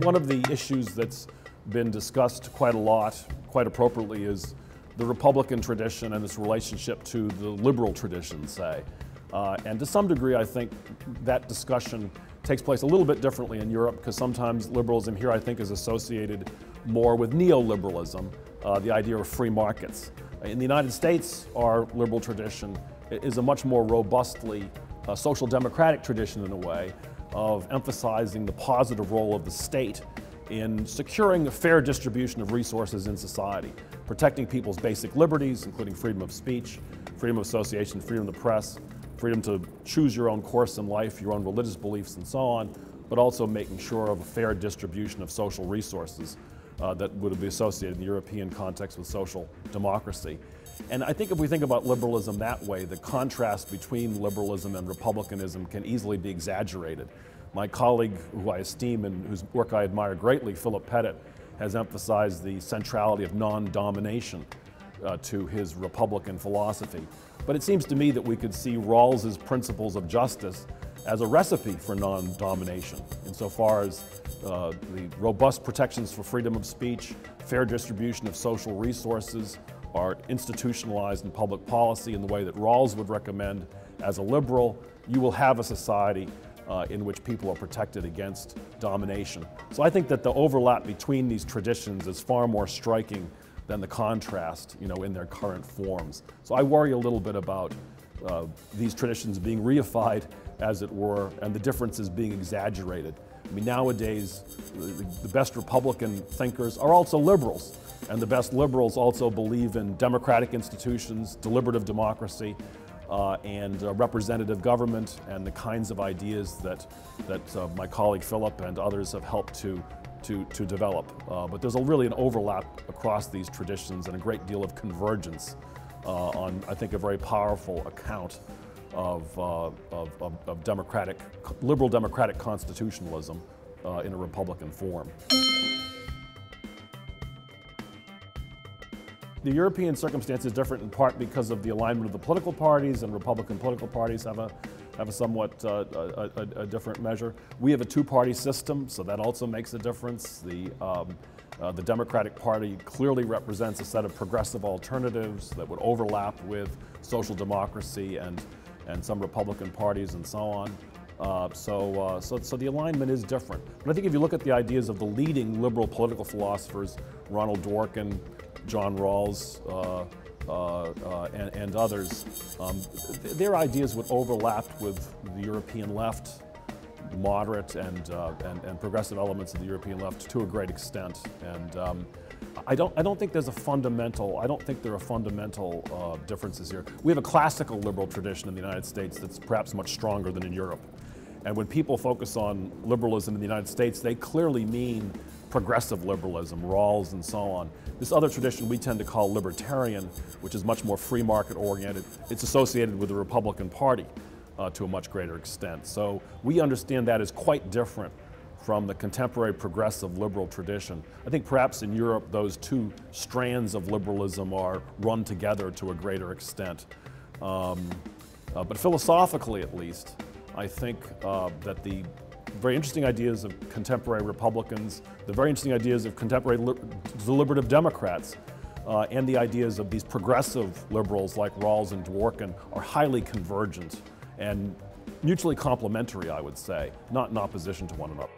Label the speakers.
Speaker 1: One of the issues that's been discussed quite a lot, quite appropriately, is the Republican tradition and its relationship to the liberal tradition, say. And to some degree, I think that discussion takes place a little bit differently in Europe, because sometimes liberalism here, I think, is associated more with neoliberalism, the idea of free markets. In the United States, our liberal tradition is a much more robustly social democratic tradition, in a way, of emphasizing the positive role of the state in securing a fair distribution of resources in society, protecting people's basic liberties, including freedom of speech, freedom of association, freedom of the press, freedom to choose your own course in life, your own religious beliefs, and so on, but also making sure of a fair distribution of social resources that would be associated in the European context with social democracy. And I think if we think about liberalism that way, the contrast between liberalism and republicanism can easily be exaggerated. My colleague, who I esteem and whose work I admire greatly, Philip Pettit, has emphasized the centrality of non-domination to his Republican philosophy. But it seems to me that we could see Rawls's principles of justice as a recipe for non-domination, insofar as the robust protections for freedom of speech, fair distribution of social resources are institutionalized in public policy in the way that Rawls would recommend. As a liberal, you will have a society in which people are protected against domination. So I think that the overlap between these traditions is far more striking than the contrast, in their current forms. So I worry a little bit about these traditions being reified, as it were, and the differences being exaggerated. I mean, nowadays, the best Republican thinkers are also liberals, and the best liberals also believe in democratic institutions, deliberative democracy, and representative government, and the kinds of ideas that my colleague Philip and others have helped to develop. But there's really an overlap across these traditions and a great deal of convergence on, I think, a very powerful account of liberal democratic constitutionalism in a Republican form. The European circumstance is different in part because of the alignment of the political parties, and Republican political parties have a somewhat different measure. We have a two-party system, so that also makes a difference. The Democratic Party clearly represents a set of progressive alternatives that would overlap with social democracy and some Republican parties and so on. So the alignment is different. But I think if you look at the ideas of the leading liberal political philosophers, Ronald Dworkin, John Rawls, and others, their ideas would overlap with the European left, moderate and progressive elements of the European left to a great extent. And I don't think there's a fundamental, there are fundamental differences here. We have a classical liberal tradition in the United States that's perhaps much stronger than in Europe. And when people focus on liberalism in the United States, they clearly mean progressive liberalism, Rawls and so on. This other tradition we tend to call libertarian, which is much more free market oriented. It's associated with the Republican Party to a much greater extent. So we understand that as quite different from the contemporary progressive liberal tradition. I think perhaps in Europe those two strands of liberalism are run together to a greater extent. But philosophically, at least, I think that the very interesting ideas of contemporary Republicans, the very interesting ideas of contemporary deliberative Democrats, and the ideas of these progressive liberals like Rawls and Dworkin are highly convergent and mutually complementary, I would say, not in opposition to one another.